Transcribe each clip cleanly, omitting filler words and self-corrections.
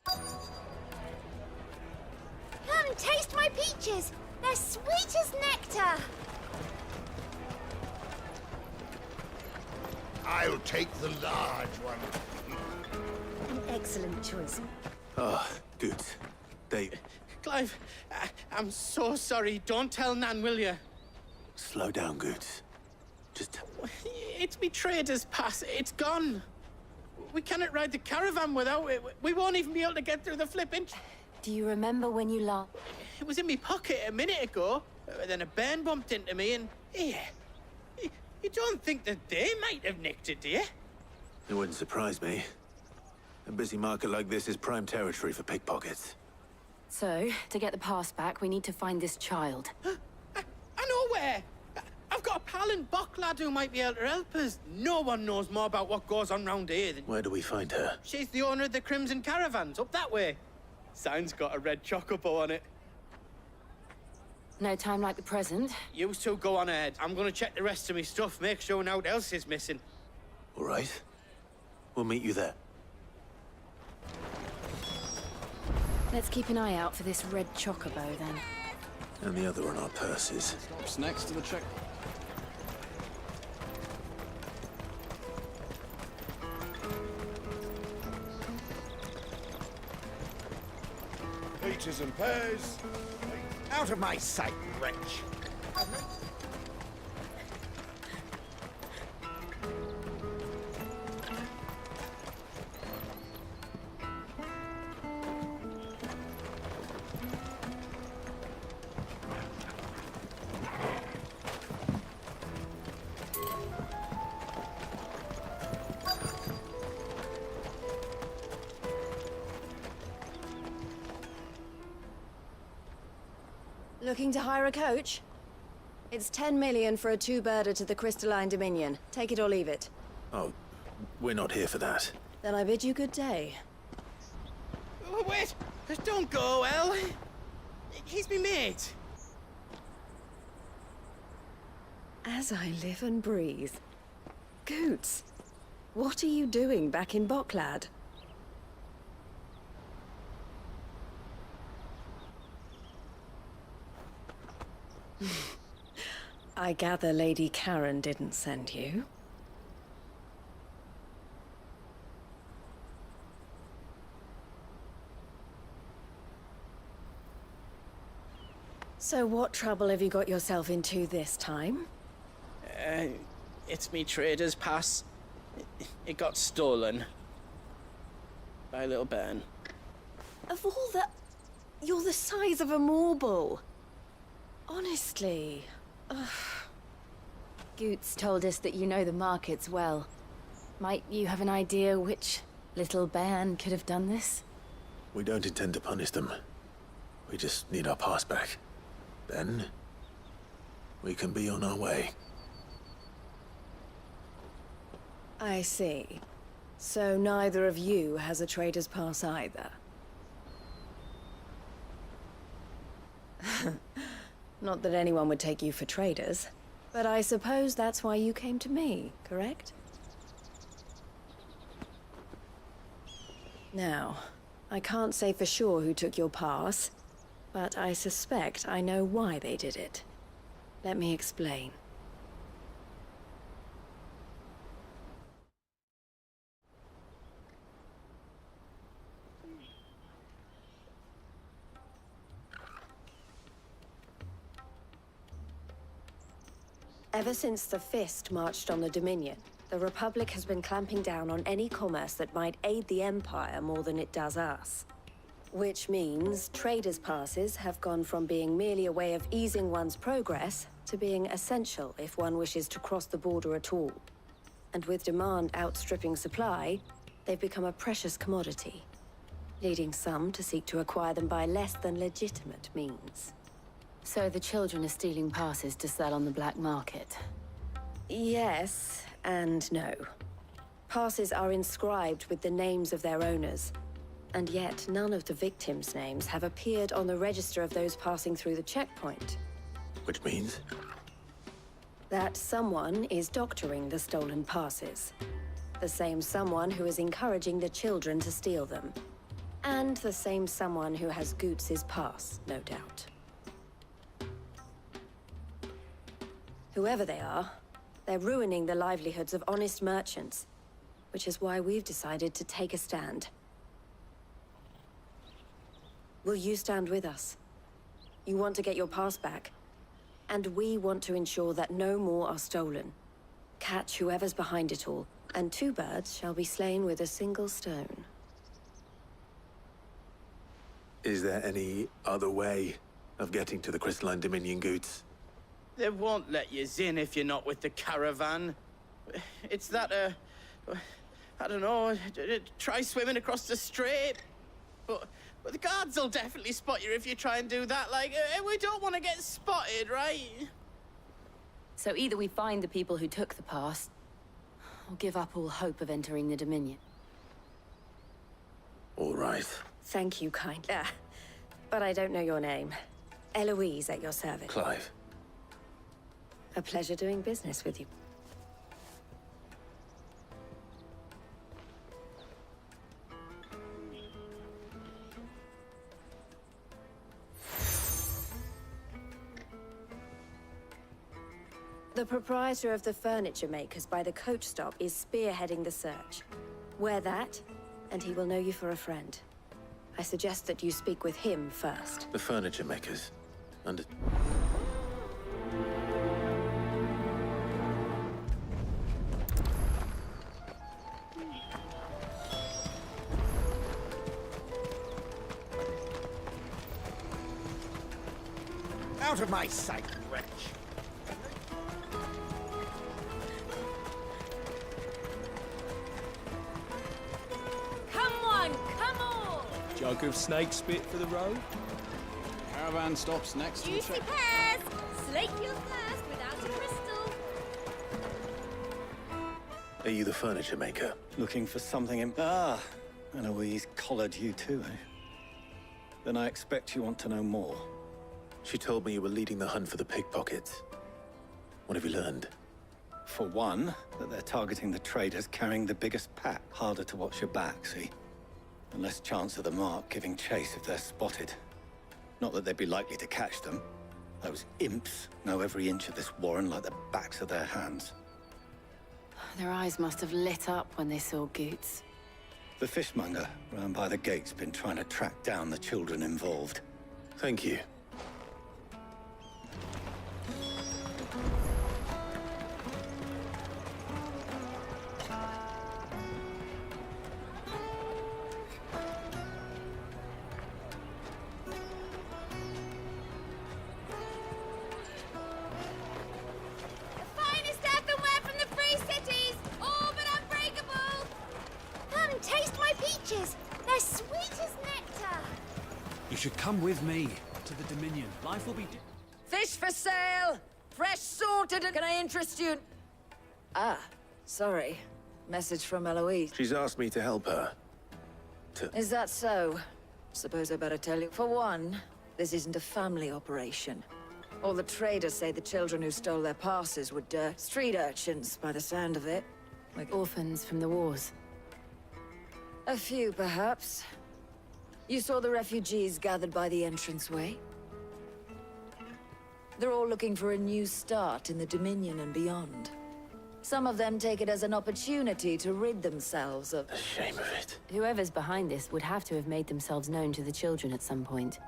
Come, taste my peaches! They're sweet as nectar! I'll take the large one. An excellent choice. Oh, good. Clive, I'm so sorry. Don't tell Nan, will you? Slow down, Goots. Just... It's me trader's pass. It's gone. We cannot ride the caravan without it. We won't even be able to get through the flipping... Do you remember when you last... It was in my pocket a minute ago. Then a bairn bumped into me and... Yeah. You don't think that they might have nicked it, do you? It wouldn't surprise me. A busy market like this is prime territory for pickpockets. So, to get the pass back, we need to find this child. I know where. I've got a pal in Bock lad who might be able to help us. No one knows more about what goes on round here than... Where do we find her? She's the owner of the Crimson Caravans, up that way. Sign's got a red chocobo on it. No time like the present. You two go on ahead. I'm gonna check the rest of my stuff, make sure nothing else is missing. All right. We'll meet you there. Let's keep an eye out for this red chocobo, then. And the other on our purses. Stops next to the check. Peaches and pears. Out of my sight, wretch. Looking to hire a coach? It's 10 million for a two-birder to the Crystalline Dominion. Take it or leave it. Oh, we're not here for that. Then I bid you good day. Oh, wait! Don't go, El. He's me mate. As I live and breathe. Goots, what are you doing back in Bocklad? I gather Lady Karen didn't send you. So what trouble have you got yourself into this time? It's me trader's pass. It got stolen. By a little bairn. Of all the... You're the size of a marble. Honestly. Ugh. Goots told us that you know the markets well. Might you have an idea which little bairn could have done this? We don't intend to punish them. We just need our pass back. Then, we can be on our way. I see. So neither of you has a trader's pass either. Not that anyone would take you for traders, but I suppose that's why you came to me, correct? Now, I can't say for sure who took your pass, but I suspect I know why they did it. Let me explain. Ever since the Fist marched on the Dominion, the Republic has been clamping down on any commerce that might aid the Empire more than it does us. Which means traders' passes have gone from being merely a way of easing one's progress to being essential if one wishes to cross the border at all. And with demand outstripping supply, they've become a precious commodity, leading some to seek to acquire them by less than legitimate means. So the children are stealing passes to sell on the black market? Yes, and no. Passes are inscribed with the names of their owners, and yet none of the victims' names have appeared on the register of those passing through the checkpoint. Which means? That someone is doctoring the stolen passes. The same someone who is encouraging the children to steal them. And the same someone who has Goots's pass, no doubt. Whoever they are, they're ruining the livelihoods of honest merchants, which is why we've decided to take a stand. Will you stand with us? You want to get your pass back, and we want to ensure that no more are stolen. Catch whoever's behind it all, and 2 birds shall be slain with a single stone. Is there any other way of getting to the Crystalline Dominion, Goots? They won't let you in if you're not with the caravan. It's that, I don't know, try swimming across the strait. But the guards will definitely spot you if you try and do that. Like, we don't want to get spotted, right? So either we find the people who took the pass, or give up all hope of entering the Dominion. All right. Thank you kindly. But I don't know your name. Eloise at your service. Clive. A pleasure doing business with you. The proprietor of the furniture makers by the coach stop is spearheading the search. Wear that, and he will know you for a friend. I suggest that you speak with him first. The furniture makers. And Out of my sight, wretch! Come on, come on! Jug of snake spit for the road? Caravan stops next to the Juicy track. pears! Slake your thirst without a crystal. are you the furniture maker? Looking for something in... Ah, Eloise collared you too, eh? Then I expect you want to know more. She told me you were leading the hunt for the pickpockets. What have you learned? For one, that they're targeting the traders carrying the biggest pack. Harder to watch your back, see? And less chance of the mark giving chase if they're spotted. Not that they'd be likely to catch them. Those imps know every inch of this warren like the backs of their hands. Their eyes must have lit up when they saw Goots. The fishmonger round by the gate's been trying to track down the children involved. Thank you. The finest earthenware from the Free Cities! All but unbreakable! Come and taste my peaches! They're sweet as nectar! You should come with me to the Dominion. Life will be... Fish for sale! Fresh sorted! Can I interest you? Ah, sorry. Message from Eloise. She's asked me to help her. Is that so? Suppose I better tell you. For one, this isn't a family operation. All the traders say the children who stole their passes were street urchins, by the sound of it. Like orphans from the wars. A few, perhaps. You saw the refugees gathered by the entranceway? They're all looking for a new start in the Dominion and beyond. Some of them take it as an opportunity to rid themselves of... The shame of it. Whoever's behind this would have to have made themselves known to the children at some point.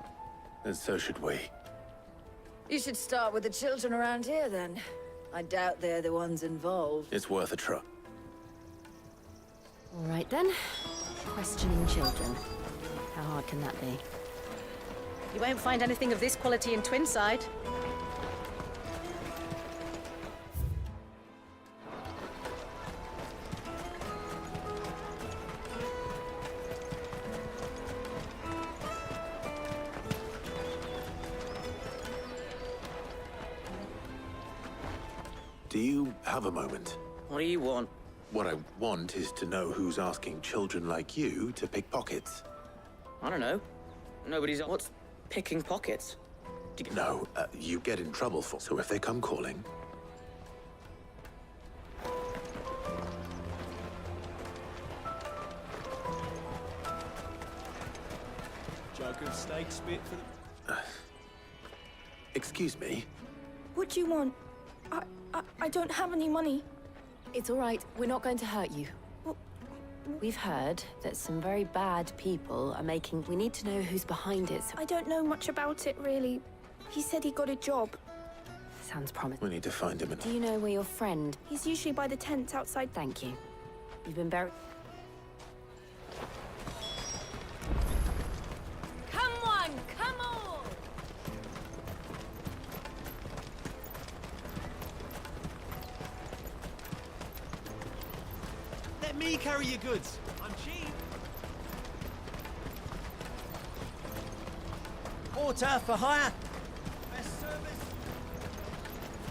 And so should we. You should start with the children around here, then. I doubt they're the ones involved. It's worth a try. All right then. Questioning children. How hard can that be? You won't find anything of this quality in Twinside. Do you have a moment? What do you want? What I want is to know who's asking children like you to pick pockets. I don't know. Nobody's... What's picking pockets? No, you get in trouble for. So if they come calling, a good steak spit for the... Excuse me? What do you want? I don't have any money. It's all right. We're not going to hurt you. We've heard that some very bad people are making... We need to know who's behind it. I don't know much about it, really. He said he got a job. Sounds promising. We need to find him and... Do you know where your friend... He's usually by the tents outside. Thank you. You've been very... Come on, come on! Let me carry your goods. I'm cheap. Water for hire. Best service.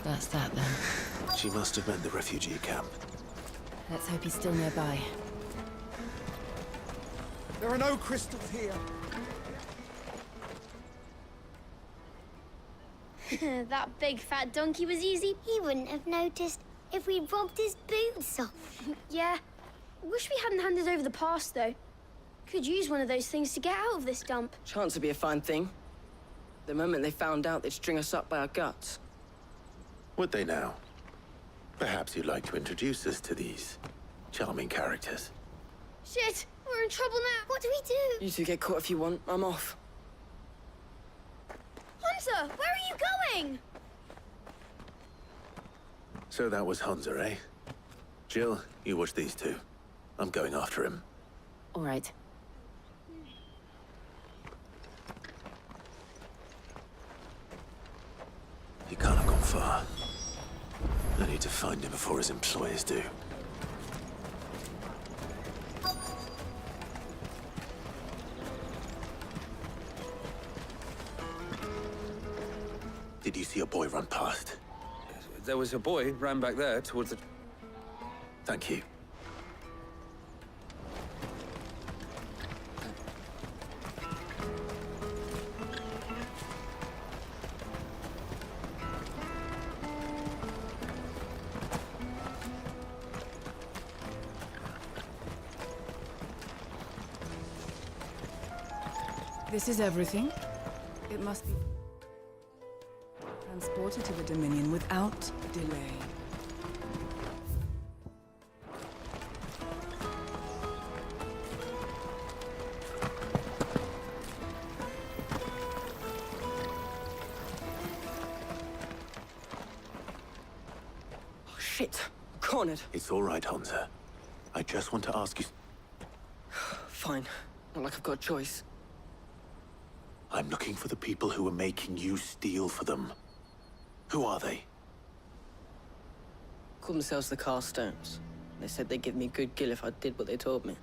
That's that, then. She must have meant the refugee camp. Let's hope he's still nearby. There are no crystals here. That big fat donkey was easy. He wouldn't have noticed if we'd robbed his boots off. Yeah. Wish we hadn't handed over the pass, though. Could use one of those things to get out of this dump. Chance would be a fine thing. The moment they found out, they'd string us up by our guts. Would they now? Perhaps you'd like to introduce us to these charming characters. Shit! We're in trouble now. What do we do? You two get caught if you want. I'm off. Hunter, where are you going? So that was Hunter, eh? Jill, you watch these two. I'm going after him. All right. He can't have gone far. I need to find him before his employers do. Did you see a boy run past? There was a boy ran back there towards the... Thank you. This is everything. It must be transported to the Dominion without delay. Oh, shit. Cornered. It's all right, Hunter. I just want to ask you... Fine. Not like I've got a choice. I'm looking for the people who are making you steal for them. Who are they? Call themselves the Carstones. They said they'd give me good gill if I did what they told me.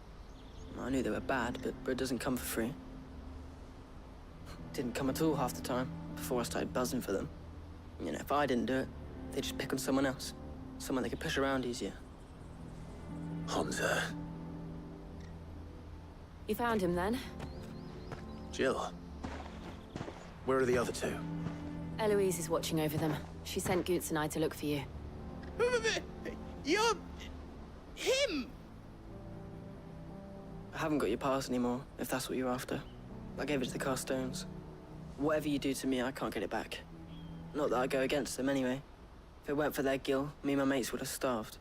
I knew they were bad, but bread doesn't come for free. Didn't come at all half the time, before I started buzzing for them. You know, if I didn't do it, they'd just pick on someone else. Someone they could push around easier. Hunter. You found him, then? Jill. Where are the other two? Eloise is watching over them. She sent Goots and I to look for you. You're... him! I haven't got your pass anymore, if that's what you're after. I gave it to the Carstones. Whatever you do to me, I can't get it back. Not that I go against them, anyway. If it weren't for their gill, me and my mates would have starved.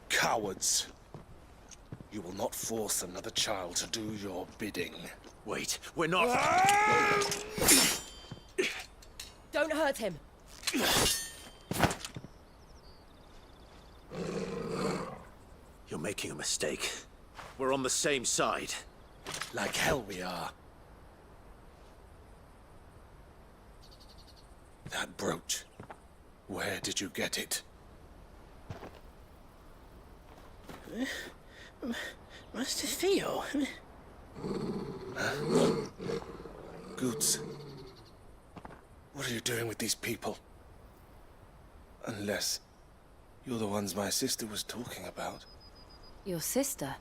Cowards. You will not force another child to do your bidding. Wait, we're not... Don't hurt him! You're making a mistake. We're on the same side. Like hell we are. That brooch. Where did you get it? Master Theo? Goots. What are you doing with these people? Unless you're the ones my sister was talking about. Your sister?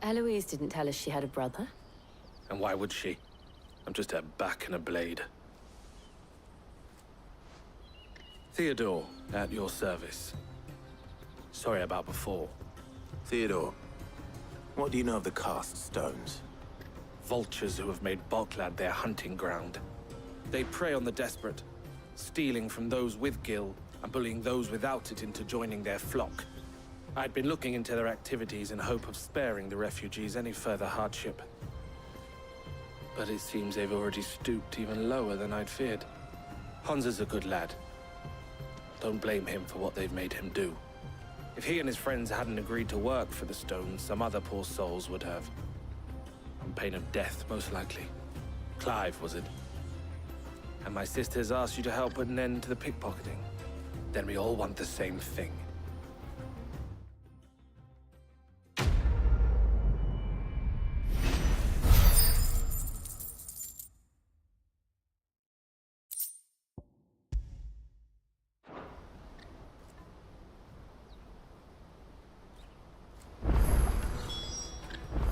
Eloise didn't tell us she had a brother. And why would she? I'm just her back and a blade. Theodore, at your service. Sorry about before. Theodore, what do you know of the cast stones? Vultures who have made Boklad their hunting ground. They prey on the desperate, stealing from those with gil and bullying those without it into joining their flock. I'd been looking into their activities in hope of sparing the refugees any further hardship. But it seems they've already stooped even lower than I'd feared. Hans is a good lad. Don't blame him for what they've made him do. If he and his friends hadn't agreed to work for the stones, some other poor souls would have. On pain of death, most likely. Clive, was it? And my sisters asked you to help put an end to the pickpocketing. Then we all want the same thing.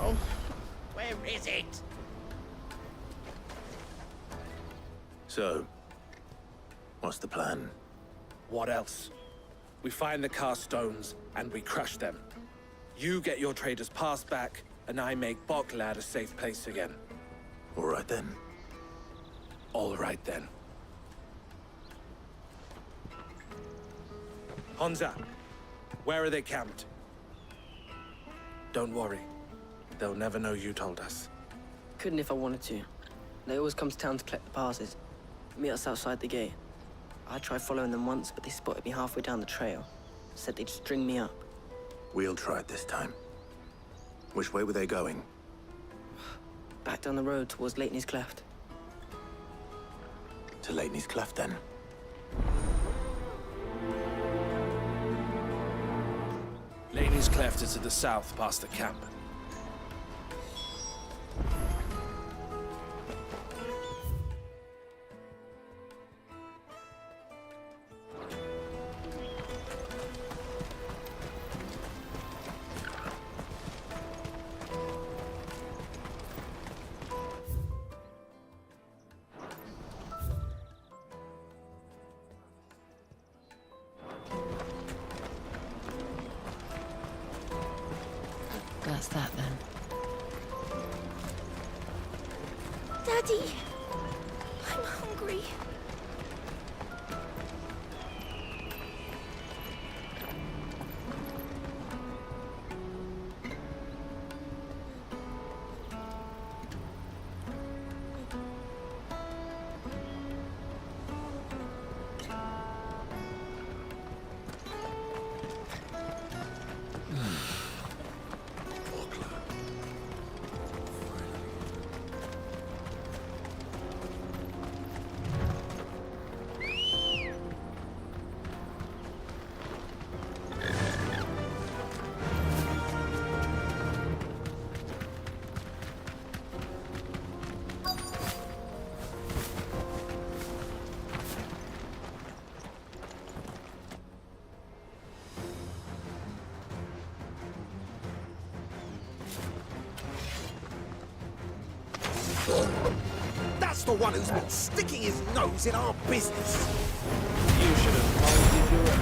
Oh, where is it? So, what's the plan? What else? We find the cast stones, and we crush them. You get your trader's pass back, and I make Boklad a safe place again. All right then. All right then. Honza, where are they camped? Don't worry. They'll never know you told us. Couldn't if I wanted to. They always come to town to collect the passes. Meet us outside the gate. I tried following them once, but they spotted me halfway down the trail. Said they'd string me up. We'll try it this time. Which way were they going? Back down the road towards Leitney's Cleft. To Leitney's Cleft, then. Laney's Cleft is to the south, past the camp. That's that then. Daddy! I'm hungry. That's the one who's been sticking his nose in our business. You should have told you do it.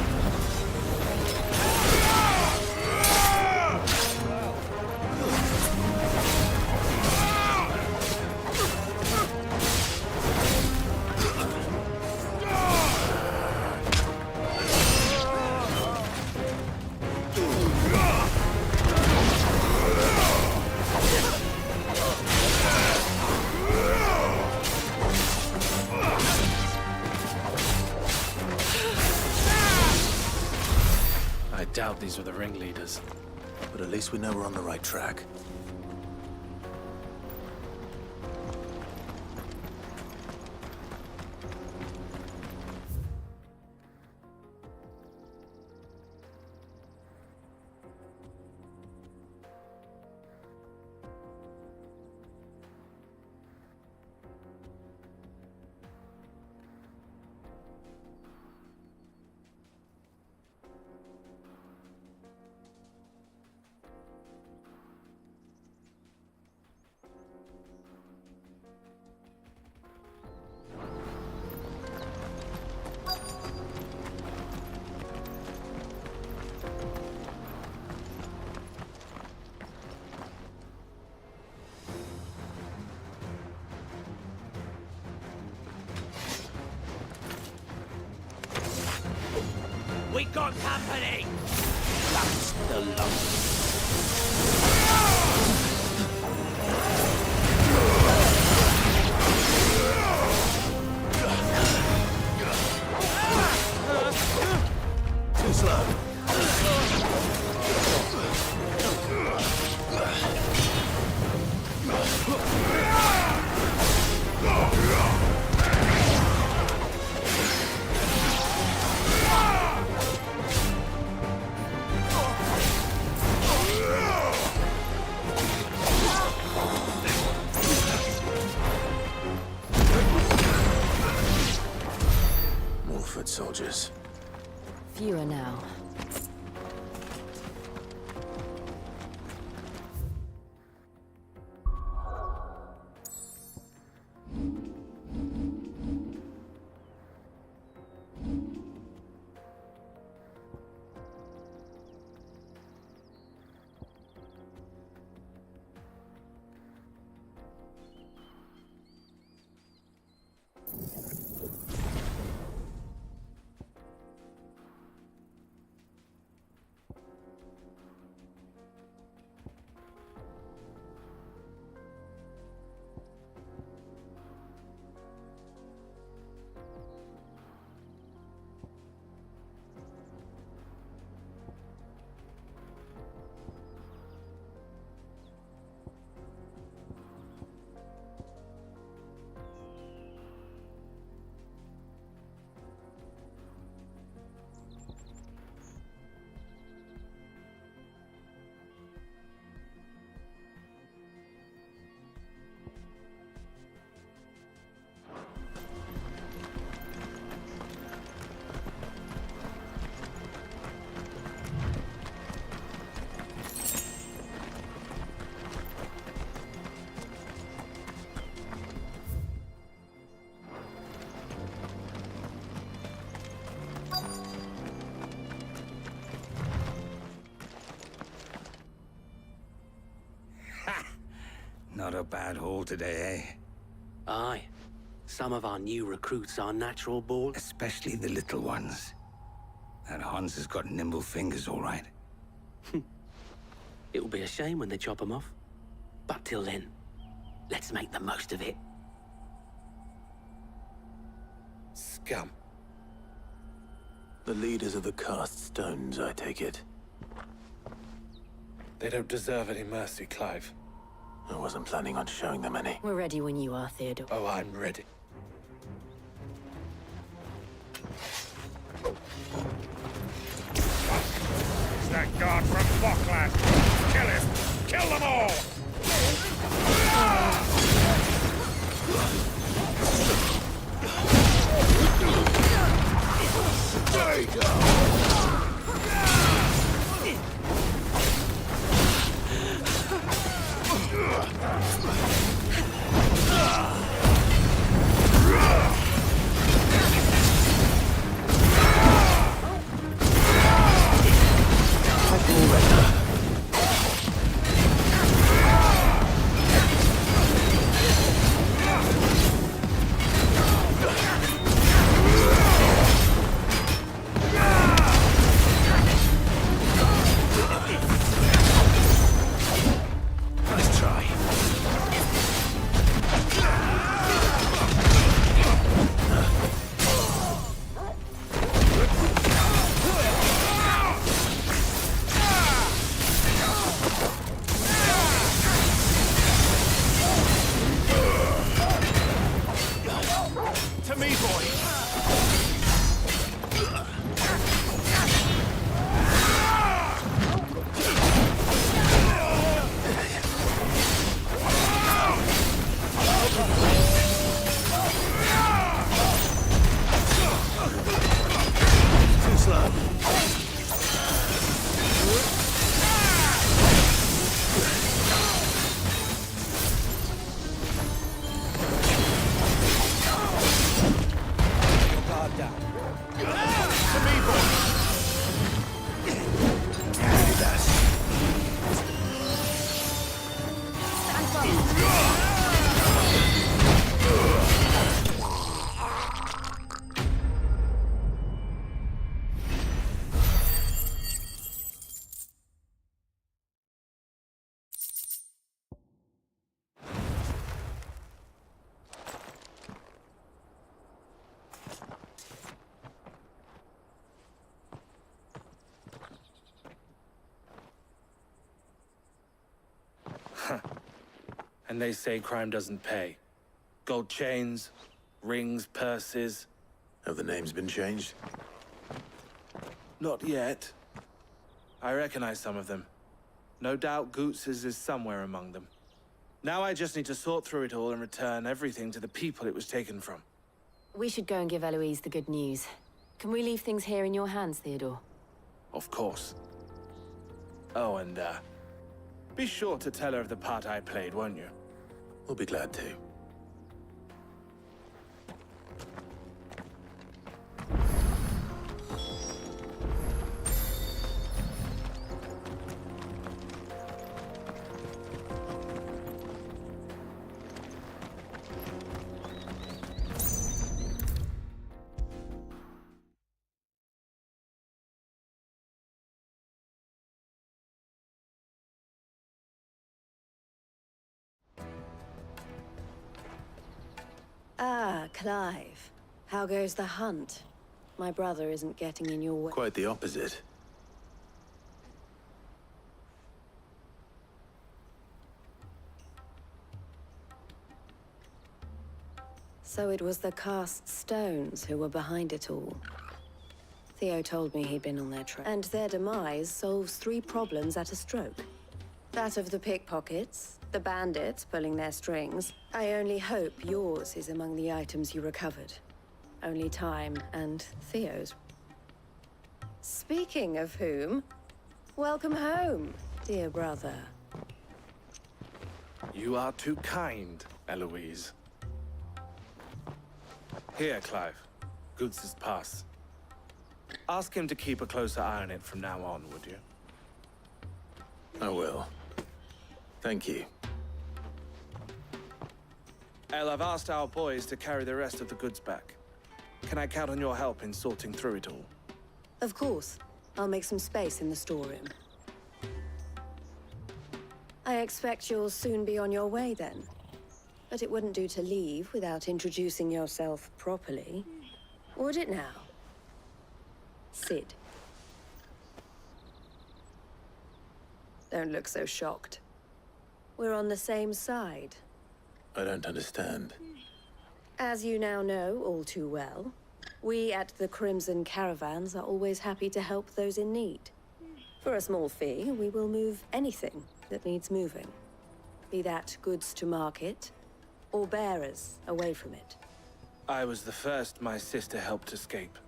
I doubt these were the ringleaders. But at least we know we're on the right track. We got company! That's the lump. Too slow. More foot soldiers. Fewer now. Not a bad haul today, eh? Aye. Some of our new recruits are natural born. Especially the little ones. That Hans has got nimble fingers, all right. It'll be a shame when they chop them off. But till then, let's make the most of it. Scum. The leaders of the cast stones, I take it. They don't deserve any mercy, Clive. I wasn't planning on showing them any. We're ready when you are, Theodore. Oh, I'm ready. It's that guard from Bokland. Kill him! Kill them all! There you go! And they say crime doesn't pay. Gold chains, rings, purses. Have the names been changed? Not yet. I recognize some of them. No doubt Goots's is somewhere among them. Now I just need to sort through it all and return everything to the people it was taken from. We should go and give Eloise the good news. Can we leave things here in your hands, Theodore? Of course. Oh, and, be sure to tell her of the part I played, won't you? We'll be glad to. Ah, Clive. How goes the hunt? My brother isn't getting in your way. Quite the opposite. So it was the cast stones who were behind it all. Theo told me he'd been on their trail. And their demise solves 3 problems at a stroke. That of the pickpockets, the bandits pulling their strings. I only hope yours is among the items you recovered. Only time and Theo's. Speaking of whom, welcome home, dear brother. You are too kind, Eloise. Here, Clive. Goots's pass. Ask him to keep a closer eye on it from now on, would you? I will. Thank you. El, I've asked our boys to carry the rest of the goods back. Can I count on your help in sorting through it all? Of course. I'll make some space in the storeroom. I expect you'll soon be on your way then. But it wouldn't do to leave without introducing yourself properly. Would it now? Sid. Don't look so shocked. We're on the same side. I don't understand. As you now know all too well, we at the Crimson Caravans are always happy to help those in need. For a small fee, we will move anything that needs moving. Be that goods to market, or bearers away from it. I was the first my sister helped escape.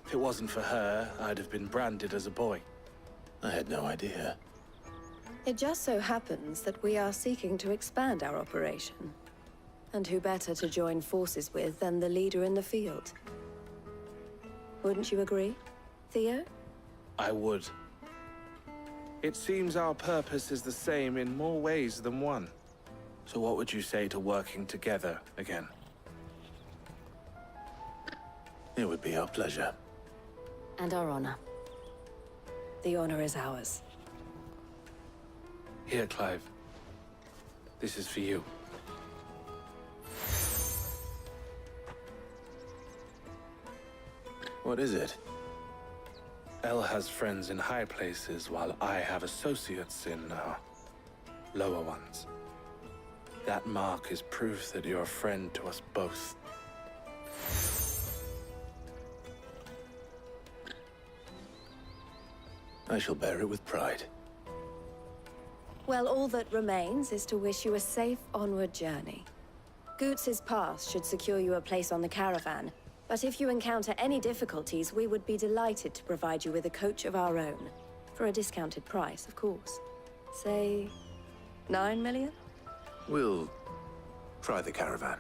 If it wasn't for her, I'd have been branded as a boy. I had no idea. It just so happens that we are seeking to expand our operation. And who better to join forces with than the leader in the field? Wouldn't you agree, Theo? I would. It seems our purpose is the same in more ways than one. So what would you say to working together again? It would be our pleasure. And our honor. The honor is ours. Here, Clive. This is for you. What is it? El has friends in high places, while I have associates in, lower ones. That mark is proof that you're a friend to us both. I shall bear it with pride. Well, all that remains is to wish you a safe onward journey. Goots's pass should secure you a place on the caravan, but if you encounter any difficulties, we would be delighted to provide you with a coach of our own. For a discounted price, of course. Say, 9 million? We'll try the caravan.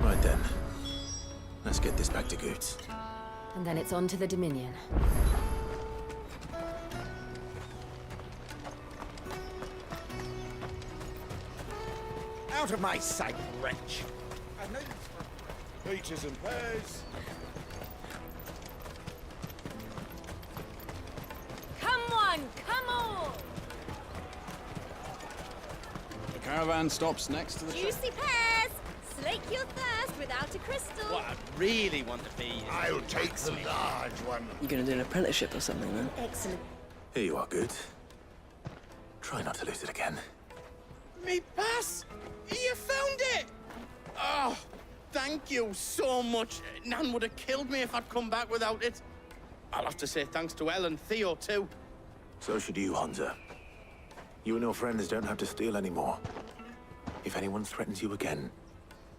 Right then. Let's get this back to Goots. And then it's on to the Dominion. Out of my sight, wretch! I've no use for peaches and pears. Come on, come on! The Caravan stops next to the Juicy pears! Slake your thirst without a crystal. What I really want to be... I'll take the large one. You gonna do an apprenticeship or something, then? Excellent. Here you are, good. Try not to lose it again. Me pass! You found it! Oh, thank you so much. Nan would have killed me if I'd come back without it. I'll have to say thanks to Elle and Theo, too. So should you, Hansa. You and your friends don't have to steal anymore. If anyone threatens you again,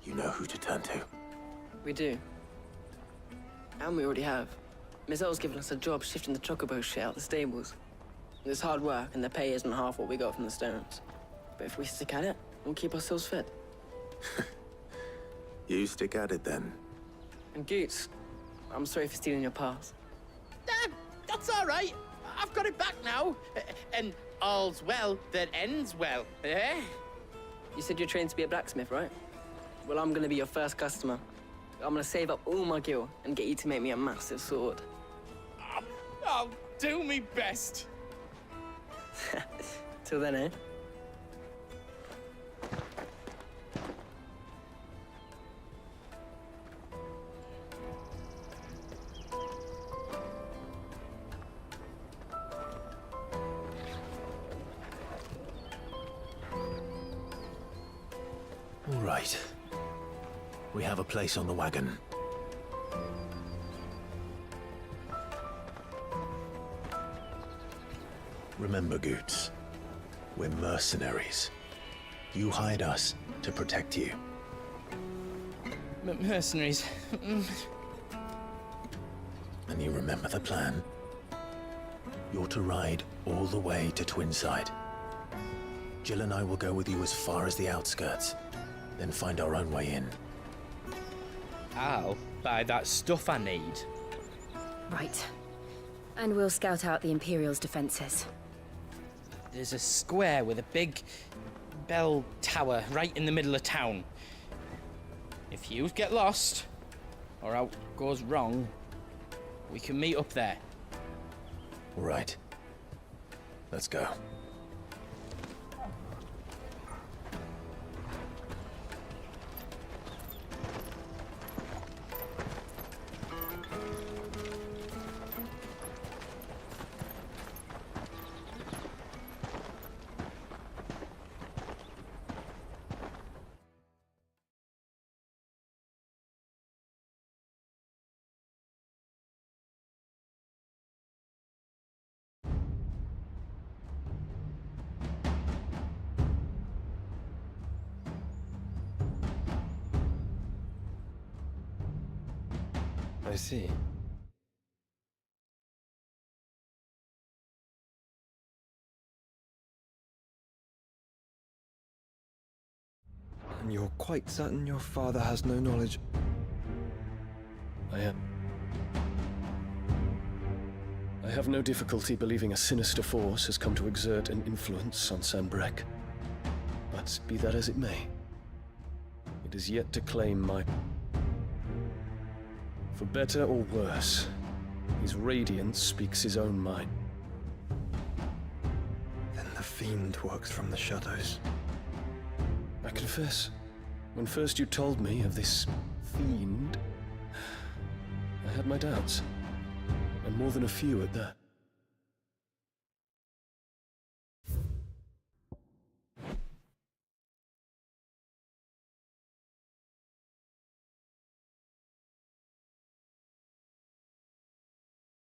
you know who to turn to. We do. And we already have. Miss Elle's given us a job shifting the chocobo shit out the stables. It's hard work, and the pay isn't half what we got from the stones. But if we stick at it, we'll keep ourselves fed. You stick at it, then. And Goots, I'm sorry for stealing your pass. That's all right. I've got it back now. And all's well that ends well, eh? You said you're trained to be a blacksmith, right? Well, I'm gonna be your first customer. I'm gonna save up all my gil and get you to make me a massive sword. I'll do me best. Till then, eh? All right. We have a place on the wagon. Remember, Goots, we're mercenaries. You hired us to protect you. Mercenaries. And you remember the plan? You're to ride all the way to Twinside. Jill and I will go with you as far as the outskirts, then find our own way in. I'll buy that stuff I need. Right. And we'll scout out the Imperial's defenses. There's a square with a big bell tower right in the middle of town. If you get lost, or out goes wrong, we can meet up there. All right. Let's go. I see. And you're quite certain your father has no knowledge? I am. I have no difficulty believing a sinister force has come to exert an influence on Sanbreque. But be that as it may, it is yet to claim my... For better or worse, his radiance speaks his own mind. Then the fiend works from the shadows. I confess, when first you told me of this fiend, I had my doubts, and more than a few at that.